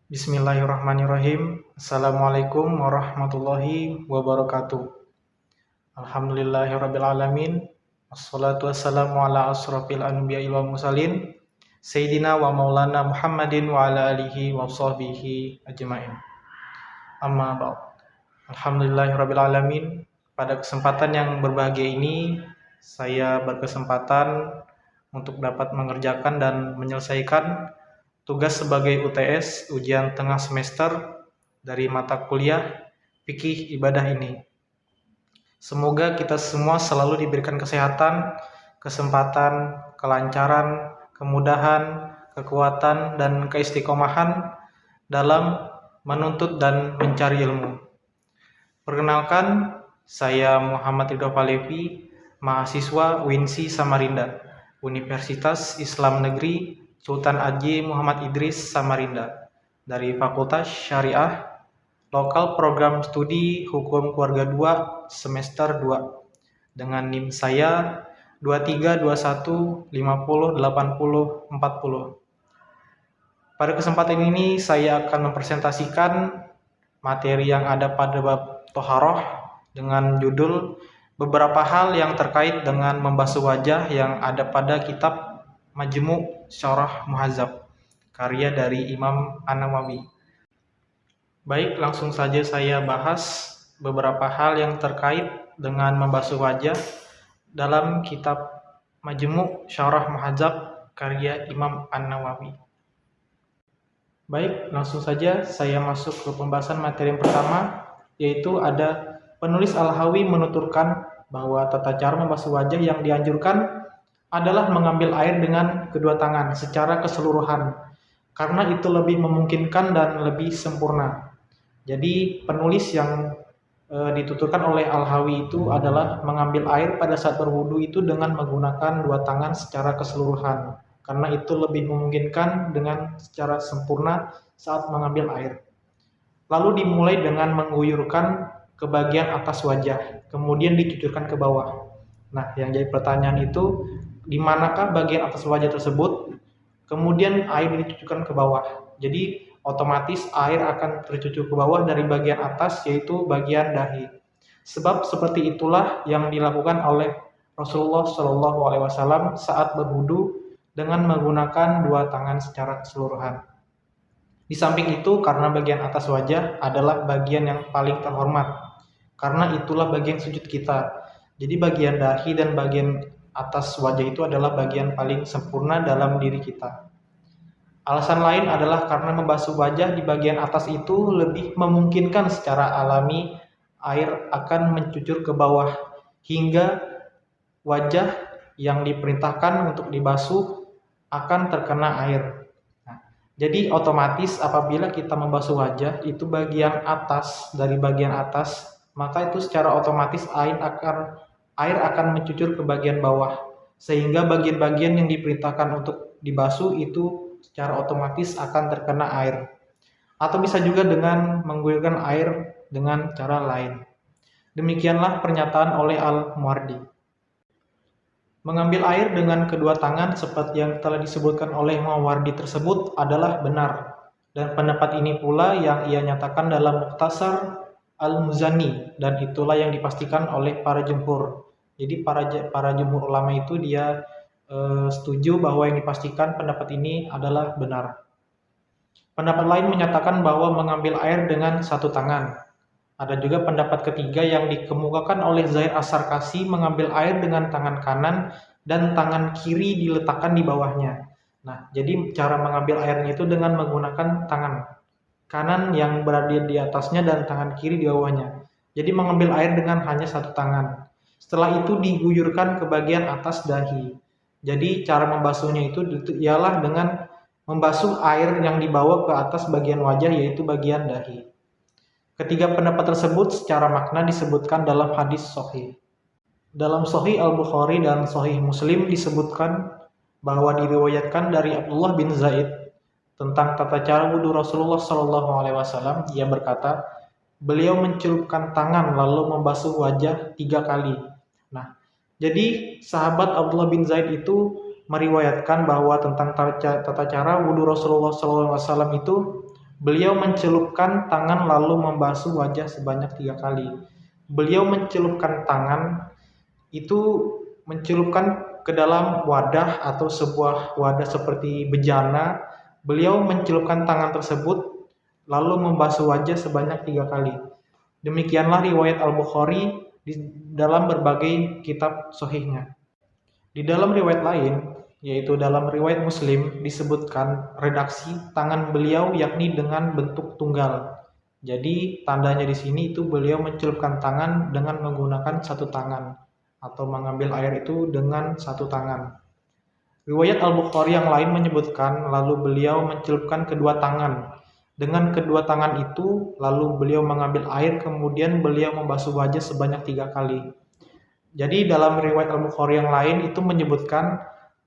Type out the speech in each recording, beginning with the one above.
Bismillahirrahmanirrahim. Assalamualaikum warahmatullahi wabarakatuh. Alhamdulillahirrabbilalamin. Wassalatu wassalamu ala asrafil anbiya'i wal mursalin Sayyidina wa maulana Muhammadin wa ala alihi wa sahbihi ajma'in. Amma ba'd. Alhamdulillahirrabbilalamin. Pada kesempatan yang berbahagia ini, saya berkesempatan untuk dapat mengerjakan dan menyelesaikan tugas sebagai UTS ujian tengah semester dari mata kuliah fikih ibadah ini. Semoga kita semua selalu diberikan kesehatan, kesempatan, kelancaran, kemudahan, kekuatan, dan keistiqomahan dalam menuntut dan mencari ilmu. Perkenalkan, saya Muhammad Ridho Palevi, mahasiswa UINSI Samarinda, Universitas Islam Negeri Sultan Haji Muhammad Idris Samarinda, dari Fakultas Syariah, Lokal Program Studi Hukum Keluarga 2 Semester 2, dengan NIM saya 2321508040. Pada kesempatan ini saya akan mempresentasikan materi yang ada pada bab Toharoh dengan judul beberapa hal yang terkait dengan membasuh wajah yang ada pada kitab Majmu' Syarah Muhadzab, karya dari Imam An-Nawawi. Baik, langsung saja saya bahas beberapa hal yang terkait dengan membasuh wajah dalam kitab Majmu' Syarah Muhadzab, karya Imam An-Nawawi. Baik, langsung saja saya masuk ke pembahasan materi yang pertama, yaitu ada penulis Al-Hawi menuturkan bahwa tata cara membasuh wajah yang dianjurkan adalah mengambil air dengan kedua tangan secara keseluruhan, karena itu lebih memungkinkan dan lebih sempurna. Jadi penulis yang dituturkan oleh Al-Hawi itu adalah mengambil air pada saat berwudu itu dengan menggunakan dua tangan secara keseluruhan, karena itu lebih memungkinkan dengan secara sempurna saat mengambil air. Lalu dimulai dengan mengguyurkan ke bagian atas wajah, kemudian dicucurkan ke bawah. Nah, yang jadi pertanyaan itu, di manakah bagian atas wajah tersebut? Kemudian air dicucurkan ke bawah. Jadi otomatis air akan tercucur ke bawah dari bagian atas, yaitu bagian dahi. Sebab seperti itulah yang dilakukan oleh Rasulullah SAW saat berwudu dengan menggunakan dua tangan secara keseluruhan. Di samping itu, karena bagian atas wajah adalah bagian yang paling terhormat, karena itulah bagian sujud kita. Jadi bagian dahi dan bagian atas wajah itu adalah bagian paling sempurna dalam diri kita. Alasan lain adalah karena membasuh wajah di bagian atas itu lebih memungkinkan secara alami air akan mencucur ke bawah hingga wajah yang diperintahkan untuk dibasuh akan terkena air. Nah, jadi otomatis apabila kita membasuh wajah itu bagian atas dari bagian atas, maka itu secara otomatis air akan mencucur ke bagian bawah, sehingga bagian-bagian yang diperintahkan untuk dibasuh itu secara otomatis akan terkena air. Atau bisa juga dengan mengguyurkan air dengan cara lain. Demikianlah pernyataan oleh Al-Muwardi. Mengambil air dengan kedua tangan seperti yang telah disebutkan oleh Muwardi tersebut adalah benar, dan pendapat ini pula yang ia nyatakan dalam Mukhtasar Al-Muzani, dan itulah yang dipastikan oleh para jumhur. Jadi para jumhur ulama itu dia setuju bahwa yang dipastikan pendapat ini adalah benar. Pendapat lain menyatakan bahwa mengambil air dengan satu tangan. Ada juga pendapat ketiga yang dikemukakan oleh Zahir As-Sarkasi, mengambil air dengan tangan kanan dan tangan kiri diletakkan di bawahnya. Nah, jadi cara mengambil airnya itu dengan menggunakan tangan kanan yang berada di atasnya dan tangan kiri di bawahnya. Jadi mengambil air dengan hanya satu tangan. Setelah itu diguyurkan ke bagian atas dahi. Jadi cara membasuhnya itu ialah dengan membasuh air yang dibawa ke atas bagian wajah, yaitu bagian dahi. Ketiga pendapat tersebut secara makna disebutkan dalam hadis sahih. Dalam Sahih Al-Bukhari dan Sahih Muslim disebutkan bahwa diriwayatkan dari Abdullah bin Zaid tentang tata cara wudu Rasulullah SAW. Ia berkata, beliau mencelupkan tangan lalu membasuh wajah 3 kali. Nah, jadi sahabat Abdullah bin Zaid itu meriwayatkan bahwa tentang tata cara wudu Rasulullah SAW itu Beliau mencelupkan tangan lalu membasuh wajah sebanyak 3 kali. Beliau mencelupkan tangan itu mencelupkan ke dalam wadah atau sebuah wadah seperti bejana. Beliau mencelupkan tangan tersebut lalu membasuh wajah sebanyak 3 kali. Demikianlah riwayat Al-Bukhari di dalam berbagai kitab sahihnya. Di dalam riwayat lain, yaitu dalam riwayat Muslim, disebutkan redaksi tangan beliau yakni dengan bentuk tunggal. Jadi tandanya di sini itu beliau mencelupkan tangan dengan menggunakan satu tangan atau mengambil air itu dengan satu tangan. Riwayat Al-Bukhari yang lain menyebutkan lalu beliau mencelupkan kedua tangan. Dengan kedua tangan itu lalu beliau mengambil air kemudian beliau membasuh wajah sebanyak 3 kali. Jadi dalam riwayat Al-Bukhari yang lain itu menyebutkan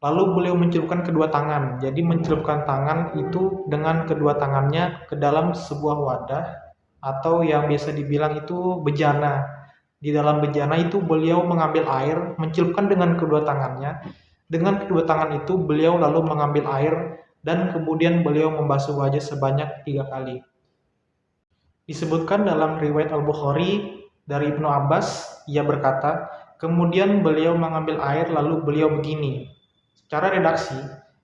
lalu beliau mencelupkan kedua tangan. Jadi mencelupkan tangan itu dengan kedua tangannya ke dalam sebuah wadah atau yang biasa dibilang itu bejana. Di dalam bejana itu beliau mengambil air, mencelupkan dengan kedua tangannya. Dengan kedua tangan itu beliau lalu mengambil air dan kemudian beliau membasuh wajah sebanyak 3 kali. Disebutkan dalam riwayat Al-Bukhari dari Ibnu Abbas, ia berkata, kemudian beliau mengambil air lalu beliau begini. Secara redaksi,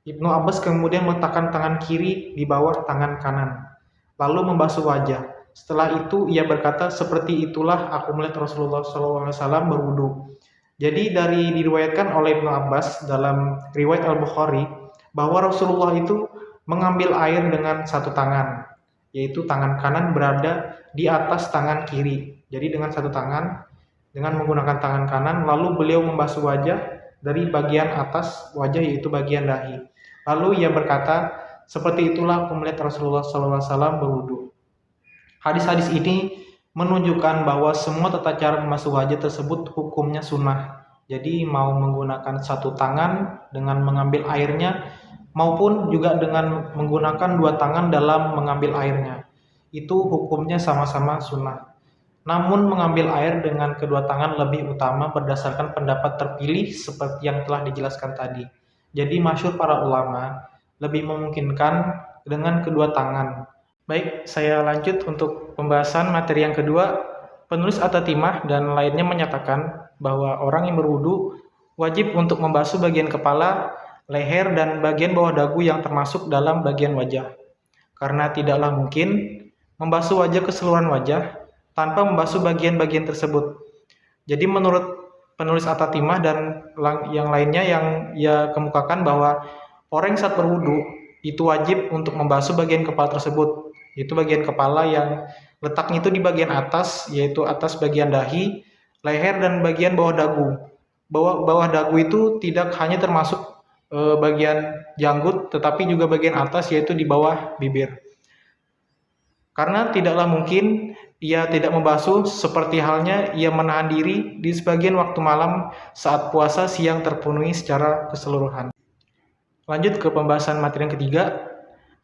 Ibnu Abbas kemudian meletakkan tangan kiri di bawah tangan kanan, lalu membasuh wajah. Setelah itu ia berkata, seperti itulah aku melihat Rasulullah SAW berwudu. Jadi diriwayatkan oleh Ibnu Abbas dalam riwayat Al-Bukhari bahwa Rasulullah itu mengambil air dengan satu tangan, yaitu tangan kanan berada di atas tangan kiri. Jadi dengan satu tangan, dengan menggunakan tangan kanan, lalu beliau membasuh wajah dari bagian atas wajah yaitu bagian dahi. Lalu ia berkata, seperti itulah aku melihat Rasulullah SAW berwudu. Hadis-hadis ini menunjukkan bahwa semua tata cara membasuh wajah tersebut hukumnya sunnah. Jadi mau menggunakan satu tangan dengan mengambil airnya maupun juga dengan menggunakan dua tangan dalam mengambil airnya. Itu hukumnya sama-sama sunnah. Namun mengambil air dengan kedua tangan lebih utama berdasarkan pendapat terpilih seperti yang telah dijelaskan tadi. Jadi masyhur para ulama lebih memungkinkan dengan kedua tangan. Baik, saya lanjut untuk pembahasan materi yang kedua. Penulis At-Tatimah dan lainnya menyatakan bahwa orang yang berwudu wajib untuk membasuh bagian kepala, leher, dan bagian bawah dagu yang termasuk dalam bagian wajah. Karena tidaklah mungkin membasuh wajah keseluruhan wajah tanpa membasuh bagian-bagian tersebut. Jadi menurut penulis At-Tatimah dan yang lainnya yang ia kemukakan bahwa orang saat berwudu itu wajib untuk membasuh bagian kepala tersebut. Itu bagian kepala yang letaknya itu di bagian atas, yaitu atas bagian dahi, leher, dan bagian bawah dagu. Bawah dagu itu tidak hanya termasuk bagian janggut, tetapi juga bagian atas yaitu di bawah bibir. Karena tidaklah mungkin ia tidak membasuh seperti halnya ia menahan diri di sebagian waktu malam saat puasa siang terpenuhi secara keseluruhan. Lanjut ke pembahasan materi yang ketiga.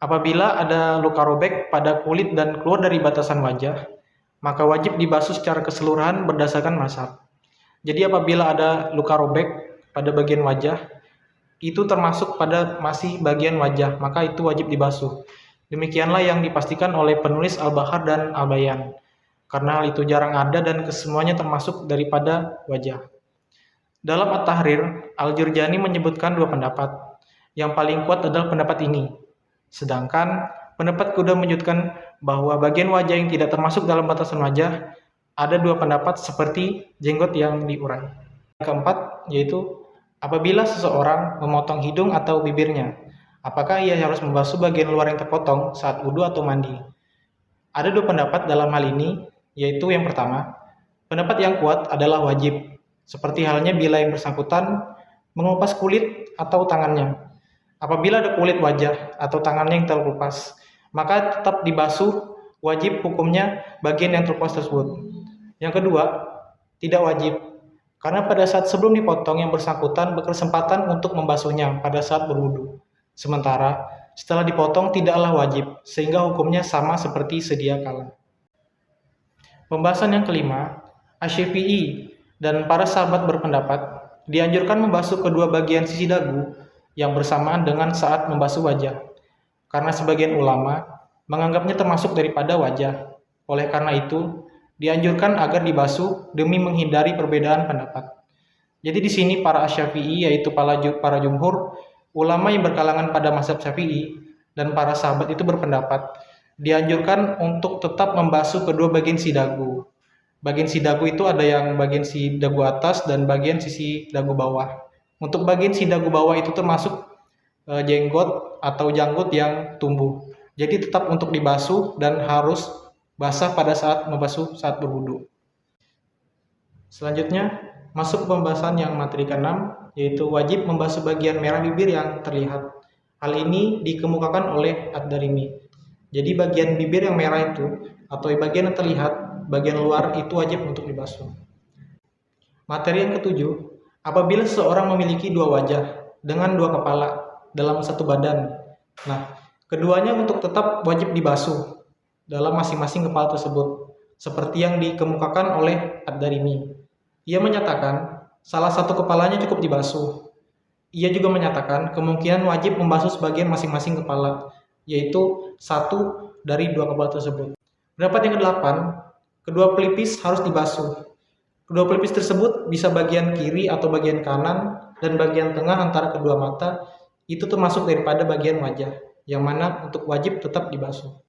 Apabila ada luka robek pada kulit dan keluar dari batasan wajah, maka wajib dibasuh secara keseluruhan berdasarkan mazhab. Jadi apabila ada luka robek pada bagian wajah, itu termasuk pada masih bagian wajah, maka itu wajib dibasuh. Demikianlah yang dipastikan oleh penulis Al-Bahar dan Al-Bayan. Karena hal itu jarang ada dan kesemuanya termasuk daripada wajah. Dalam At-Tahrir, Al-Jurjani menyebutkan dua pendapat. Yang paling kuat adalah pendapat ini. Sedangkan pendapat kedua menyebutkan bahwa bagian wajah yang tidak termasuk dalam batasan wajah ada dua pendapat seperti jenggot yang diurai. Yang keempat yaitu apabila seseorang memotong hidung atau bibirnya, apakah ia harus membasuh bagian luar yang terpotong saat wudu atau mandi? Ada dua pendapat dalam hal ini, yaitu yang pertama, pendapat yang kuat adalah wajib, seperti halnya bila yang bersangkutan mengupas kulit atau tangannya. Apabila ada kulit wajah atau tangannya yang terkelupas, maka tetap dibasuh, wajib hukumnya bagian yang terkelupas tersebut. Yang kedua, tidak wajib, karena pada saat sebelum dipotong yang bersangkutan berkesempatan untuk membasuhnya pada saat berwudu. Sementara setelah dipotong tidaklah wajib, sehingga hukumnya sama seperti sedia kala. Pembahasan yang kelima, Asy-Syafi'i dan para sahabat berpendapat dianjurkan membasuh kedua bagian sisi dagu yang bersamaan dengan saat membasuh wajah. Karena sebagian ulama menganggapnya termasuk daripada wajah. Oleh karena itu, dianjurkan agar dibasuh demi menghindari perbedaan pendapat. Jadi di sini para Asy-Syafi'i, yaitu para jumhur ulama yang berkalangan pada mazhab Syafi'i dan para sahabat itu berpendapat dianjurkan untuk tetap membasuh kedua bagian sidagu. Bagian sidagu itu ada yang bagian sidagu atas dan bagian sisi dagu bawah. Untuk bagian sidagu bawah itu termasuk jenggot atau janggut yang tumbuh. Jadi tetap untuk dibasuh dan harus basah pada saat membasuh saat berwudu. Selanjutnya, masuk ke pembahasan yang materi ke-6, yaitu wajib membasuh bagian merah bibir yang terlihat. Hal ini dikemukakan oleh Ad-Darimi. Jadi bagian bibir yang merah itu, atau bagian yang terlihat, bagian luar itu wajib untuk dibasuh. Materi yang ke-7, apabila seseorang memiliki dua wajah dengan dua kepala dalam satu badan. Nah, keduanya untuk tetap wajib dibasuh dalam masing-masing kepala tersebut, seperti yang dikemukakan oleh Ad-Darimi. Ia menyatakan salah satu kepalanya cukup dibasuh. Ia juga menyatakan kemungkinan wajib membasuh sebagian masing-masing kepala, yaitu satu dari dua kepala tersebut. Pendapat yang ke-8, kedua pelipis harus dibasuh. Kedua pelipis tersebut bisa bagian kiri atau bagian kanan, dan bagian tengah antara kedua mata itu termasuk daripada bagian wajah, yang mana untuk wajib tetap dibasuh.